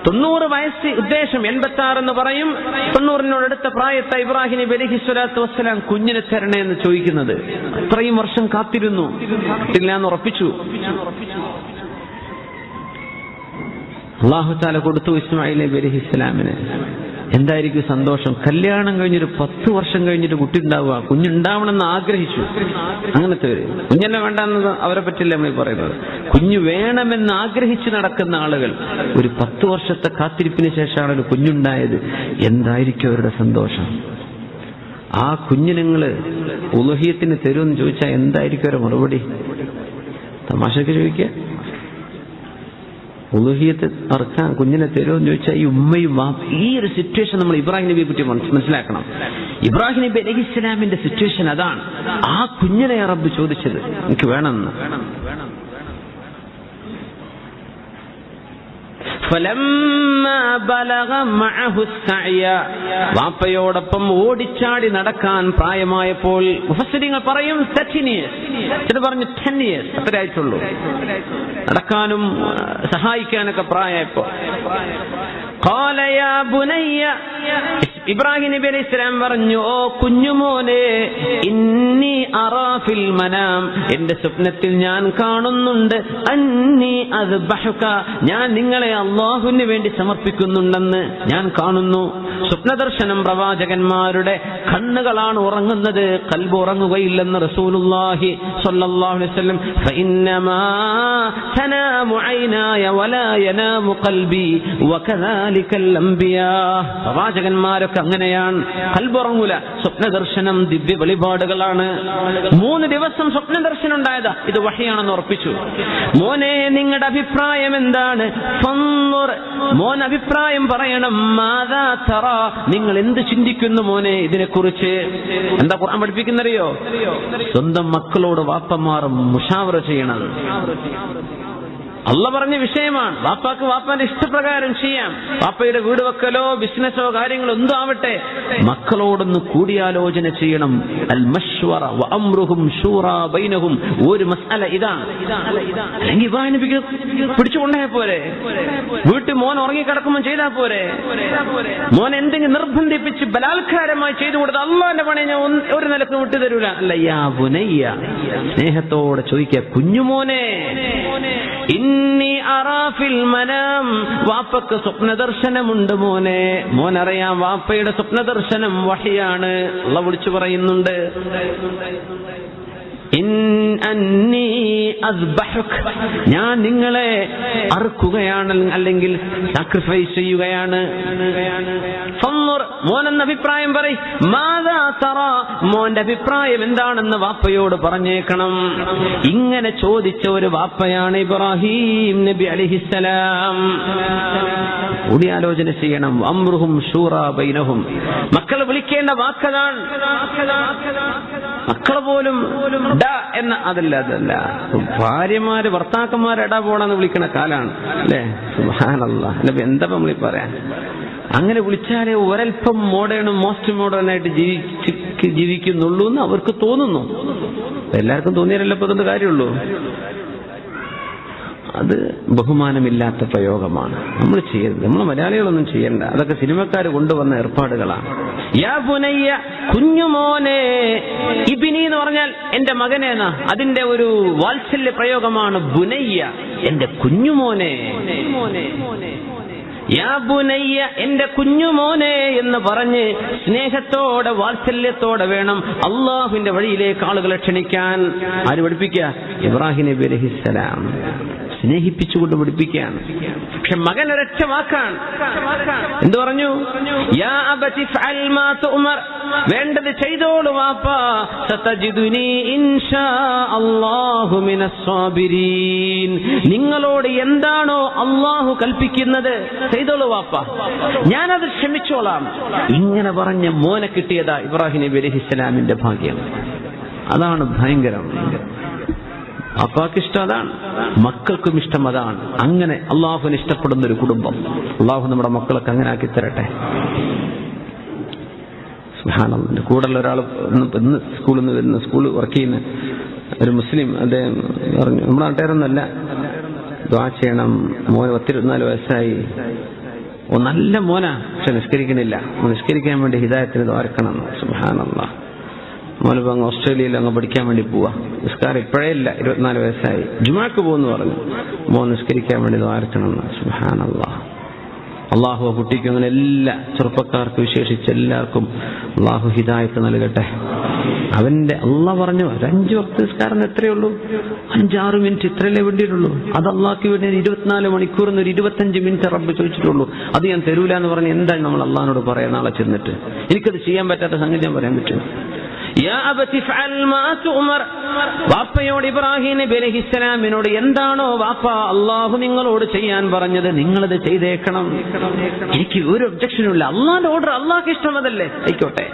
90 വയസ്സ് ഉദ്ദേശം, 86 എന്ന് പറയും. 90-നോടടുത്ത പ്രായത്തെ ഇബ്രാഹിം നബി അലൈഹി സ്വലാത്തു വസ്സലാം കുഞ്ഞിനെ തരണേ എന്ന് ചോദിക്കുന്നത്. അത്രയും വർഷം കാത്തിരുന്നു, കിട്ടില്ല എന്ന് ഉറപ്പിച്ചു. അല്ലാഹു തആല കൊടുത്തു ഇസ്മായിൽ നബി അലൈഹി ഇസ്ലാമിന്. എന്തായിരിക്കും സന്തോഷം! കല്യാണം കഴിഞ്ഞൊരു 10 വർഷം കഴിഞ്ഞിട്ട് കുട്ടി ഉണ്ടാവുക, കുഞ്ഞുണ്ടാവണമെന്ന് ആഗ്രഹിച്ചു. അങ്ങനത്തെ ഒരു കുഞ്ഞെന്നെ വേണ്ടെന്ന് അവരെ പറ്റില്ല നമ്മൾ പറയുന്നത്. കുഞ്ഞു വേണമെന്ന് ആഗ്രഹിച്ച് നടക്കുന്ന ആളുകൾ ഒരു 10 വർഷത്തെ കാത്തിരിപ്പിന് ശേഷമാണ് കുഞ്ഞുണ്ടായത്. എന്തായിരിക്കും അവരുടെ സന്തോഷം! ആ കുഞ്ഞ് നിങ്ങള് ഉളുഹിയത്തിന് തരുമെന്ന് ചോദിച്ചാൽ എന്തായിരിക്കും അവരുടെ മറുപടി? തമാശക്ക് ചോദിക്കുക, ഉളുഹിയത്ത് അറക്കാൻ കുഞ്ഞിനെ തരുമെന്ന് ചോദിച്ചാൽ ഈ ഉമ്മയും ഈ ഒരു സിറ്റുവേഷൻ നമ്മൾ ഇബ്രാഹിം നബിയെ പറ്റി മനസ്സിലാക്കണം. ഇബ്രാഹിം നബി അലൈഹി ഇസ്ലാമിന്റെ സിറ്റുവേഷൻ അതാണ്. ആ കുഞ്ഞിനെ റബ്ബ് ചോദിച്ചത് എനിക്ക് വേണമെന്ന്. വാപ്പയോടൊപ്പം ഓടിച്ചാടി നടക്കാൻ പ്രായമായപ്പോൾ മുഫസ്സിരിങ്ങൾ പറയും 13 years, ചിലർ പറഞ്ഞു 10 years, അത്രേ ആയിട്ടുള്ളൂ. നടക്കാനും സഹായിക്കാനൊക്കെ പ്രായമായപ്പോ ഖാല യാ ബുനയ്യ, ഇബ്രാഹിം നബി അലൈഹി സ്വലാം പറഞ്ഞു, ഓ കുഞ്ഞുമോനെ, ഇന്നി അറാ ഫിൽ മനാം, എന്റെ സ്വപ്നത്തിൽ ഞാൻ കാണുന്നുണ്ട്, അന്നി അദ്ബഹുക, ഞാൻ നിങ്ങളെ അല്ലാഹുവിന് വേണ്ടി സമർപ്പിക്കുന്നുണ്ടെന്ന് ഞാൻ കാണുന്നു. സ്വപ്നദർശനം പ്രവാചകന്മാരുടെ കണ്ണുകളാണ് ഉറങ്ങുന്നത്, ഖൽബ് ഉറങ്ങുകയില്ലെന്ന് റസൂലുള്ളാഹി സ്വല്ലല്ലാഹു അലൈഹി വസല്ലം. ഫഇന്നമാ തനാമു ഐനായ വലാ യനാമു ഖൽബി വകദാലികൽ അംബിയാ. പ്രവാചകന്മാരൊക്കെ അങ്ങനെയാണ്, ഖൽബുറങ്ങൂല. സ്വപ്നദർശനം ദിവ്യ വെളിപാടുകളാണ്. 3 ദിവസം സ്വപ്നദർശനം ഉണ്ടായതാ, ഇത് വഹയാണെന്ന് ഉറപ്പിച്ചു. മോനെ, നിങ്ങളുടെ അഭിപ്രായം എന്താണ്? മോൻ അഭിപ്രായം പറയണം. മാദാ തറ, നിങ്ങൾ എന്ത് ചിന്തിക്കുന്നു മോനെ ഇതിനെക്കുറിച്ച്? എന്താ ഖുർആൻ പഠിപ്പിക്കുന്നറിയോ? സ്വന്തം മക്കളോട് വാപ്പമാർ മുഷാവറ ചെയ്യണം. അള്ളാഹ് പറഞ്ഞ വിഷയമാണ്. വാപ്പാക്ക് വാപ്പാന്റെ ഇഷ്ടപ്രകാരം ചെയ്യാം. വാപ്പയുടെ വീട് വെക്കലോ ബിസിനസ്സോ കാര്യങ്ങളോ എന്തോ ആവട്ടെ, മക്കളോടൊന്ന് കൂടിയാലോചന ചെയ്യണം. അൽ മശ്വറ വ അംറുഹും ശൂറാ ബൈനഹും. ഒരു മസ്അല ഇതാണ്. അല്ലെങ്കിൽ വായനപ്പിക്ക് പിടിച്ചുകൊണ്ടേ പോരെ? വീട്ടിൽ മോൻ ഉറങ്ങിക്കിടക്കുമ്പോൾ ചെയ്താൽ പോരെ? മോൻ എന്തെങ്കിലും നിർബന്ധിപ്പിച്ച് ബലാത്കാരമായി ചെയ്തു കൊടുത്ത് അള്ളാന്റെ പണി ഞാൻ ഒരു നിലക്ക് വിട്ടു തരൂല. അല്ല, യാ ബുനയ്യ, സ്നേഹത്തോടെ ചോദിക്കുക, കുഞ്ഞുമോനെ, ഇന്നി അറാ ഫിൽ മനാം, വാപ്പക്ക് സ്വപ്നദർശനമുണ്ട് മോനെ. മോനറിയാം വാപ്പയുടെ സ്വപ്നദർശനം വഹിയാണ്. അല്ലാഹു വിളിച്ചു പറയുന്നുണ്ട്, ഞാൻ നിങ്ങളെ അറുക്കുകയാണ്, അല്ലെങ്കിൽ സാക്രിഫൈസ് ചെയ്യുകയാണ്. മോനെന്ന അഭിപ്രായം പറയും. മാദാ തറ, മോന്റെ അഭിപ്രായം എന്താണെന്ന് വാപ്പയോട് പറഞ്ഞേക്കണം. ഇങ്ങനെ ചോദിച്ച ഒരു വാപ്പയാണ് ഇബ്രാഹിം നബി അലൈഹിസ്സലാം. കൂടിയാലോചന ചെയ്യണം. അംറുഹും ശൂറാ ബൈനഹും. മക്കളെ വിളിക്കേണ്ട വാക്കതാണ്. മക്കളെ പോലും എന്ന അതല്ല ഭാര്യമാര് ഭർത്താക്കന്മാരെ എടാ പോണെന്ന് വിളിക്കണ കാലാണ് അല്ലേ? സുബ്ഹാനല്ലാഹ്. അല്ല എന്താ നമ്മൾ പറയാൻ? അങ്ങനെ വിളിച്ചാലേ ഒരൽപ്പം മോസ്റ്റ് മോഡേൺ ആയിട്ട് ജീവിക്കുന്നുള്ളൂ എന്ന് അവർക്ക് തോന്നുന്നു. എല്ലാവർക്കും തോന്നിയാലല്ലേ ഇപ്പൊ അതുകൊണ്ട് കാര്യമുള്ളൂ. അത് ബഹുമാനമില്ലാത്ത പ്രയോഗമാണ്. നമ്മൾ ചെയ്യരുത്. നമ്മൾ മലയാളികളൊന്നും ചെയ്യണ്ട. അതൊക്കെ സിനിമക്കാർ കൊണ്ടുവന്ന ഏർപ്പാടുകളാണ്. യാ ബുനയ്യ, കുഞ്ഞുമോനെ. ഇബ്നി എന്ന് പറഞ്ഞാൽ എന്റെ മകനേന്നാ, അതിന്റെ ഒരു വാത്സല്യ പ്രയോഗമാണ് ബുനയ്യ, എന്റെ കുഞ്ഞുമോനെ. യാ ബുനയ്യ, എന്റെ കുഞ്ഞുമോനെ എന്ന് പറഞ്ഞ് സ്നേഹത്തോടെ വാത്സല്യത്തോടെ വേണം അള്ളാഹുവിന്റെ വഴിയിലേക്ക് ആളുകളെ ക്ഷണിക്കാൻ. ആര് പഠിപ്പിക്കുക? ഇബ്രാഹിം നബി അലൈഹിസ്സലാം സ്നേഹിപ്പിച്ചുകൊണ്ട് പഠിപ്പിക്കുകയാണ്. പക്ഷെ മകൻ ഒരൊറ്റ വാക്കാണ്. എന്തു പറഞ്ഞു? യാ അബതി ഫഅൽ മാ തുഅമർ, വേണ്ടത് ചെയ്തോളൂ വാപ്പാ. സതജിദുനി ഇൻഷാ അല്ലാഹു മിനസ് സാബിരീൻ, നിങ്ങളോട് എന്താണോ അല്ലാഹു കൽപ്പിക്കുന്നത് ചെയ്തോളൂ വാപ്പാ, ഞാനത് ക്ഷമിച്ചോളാം. ഇങ്ങനെ പറഞ്ഞ മോനെ കിട്ടിയതാ ഇബ്രാഹിം നബി അലൈഹിസ്സലാമിന്റെ ഭാഗ്യം. അതാണ് ഭയങ്കരം. അപ്പാക്ക് ഇഷ്ടം അതാണ്, മക്കൾക്കും ഇഷ്ടം അതാണ്. അങ്ങനെ അള്ളാഹുവിന് ഇഷ്ടപ്പെടുന്ന ഒരു കുടുംബം അള്ളാഹു നമ്മുടെ മക്കളൊക്കെ അങ്ങനെ ആക്കി തരട്ടെ. സുബ്ഹാനല്ലാഹ്. കൂടുതൽ ഒരാൾ ഇന്ന് സ്കൂളിൽ നിന്ന് വരുന്ന, സ്കൂൾ വർക്ക് ചെയ്യുന്ന ഒരു മുസ്ലിം, അദ്ദേഹം പറഞ്ഞു, നമ്മുടെ നാട്ടുകാരൊന്നല്ല, ദുആ ചെയ്യണം, മോന് 24 വയസ്സായി, നല്ല മോനാ, പക്ഷെ നിസ്കരിക്കണില്ല. നിസ്കരിക്കാൻ വേണ്ടി ഹിദായത്തിന് ദ്വാരക്കണം. സുബ്ഹാനല്ലാഹ്. മോനിപ്പോ അങ്ങ് ഓസ്ട്രേലിയയിൽ അങ്ങ് പഠിക്കാൻ വേണ്ടി പോവാ. നിസ്കാരം ഇപ്പോഴേ ഇല്ല, 24 വയസ്സായി. ജുമാക്ക് പോകുന്നു പറഞ്ഞു. മോൻ നിസ്കരിക്കാൻ വേണ്ടി ദ്വാരക്കണം. സുബ്ഹാനല്ലാഹ്. അള്ളാഹു ആ കുട്ടിക്ക് അങ്ങനെ എല്ലാ ചെറുപ്പക്കാർക്ക് വിശേഷിച്ച് എല്ലാവർക്കും അള്ളാഹു ഹിദായത്ത് നൽകട്ടെ. അവന്റെ അള്ളാഹ് പറഞ്ഞു 5 വക്ത് നിസ്കാരം എത്രയേ ഉള്ളൂ? 5-6 മിനിറ്റ് ഇത്രയല്ലേ വേണ്ടിയിട്ടുള്ളൂ. അത് അള്ളാഹ്ക്ക് വേണ്ടി 24 മണിക്കൂറിന് ഒരു 25 മിനിറ്റ് റബ്ബ് ചോദിച്ചിട്ടുള്ളൂ. അത് ഞാൻ തരൂല എന്ന് പറഞ്ഞ് എന്താണ് നമ്മൾ അള്ളാഹിനോട് പറയാൻ നാളെ ചെന്നിട്ട്? എനിക്കത് ചെയ്യാൻ പറ്റാത്ത സംഗതി ഞാൻ പറയാൻ പറ്റും. വാപ്പയോട് ഇബ്രാഹിം നബി അലൈഹിസ്സലാമിനോട് എന്താണോ വാപ്പ അള്ളാഹു നിങ്ങളോട് ചെയ്യാൻ പറഞ്ഞത് നിങ്ങളത് ചെയ്തേക്കണം. എനിക്ക് ഒരു ഒബ്ജക്ഷനും ഇല്ല. അള്ളാന്റെ ഓർഡർ അള്ളാഹ്ക്ക് ഇഷ്ടമതല്ലേ, ആയിക്കോട്ടെ.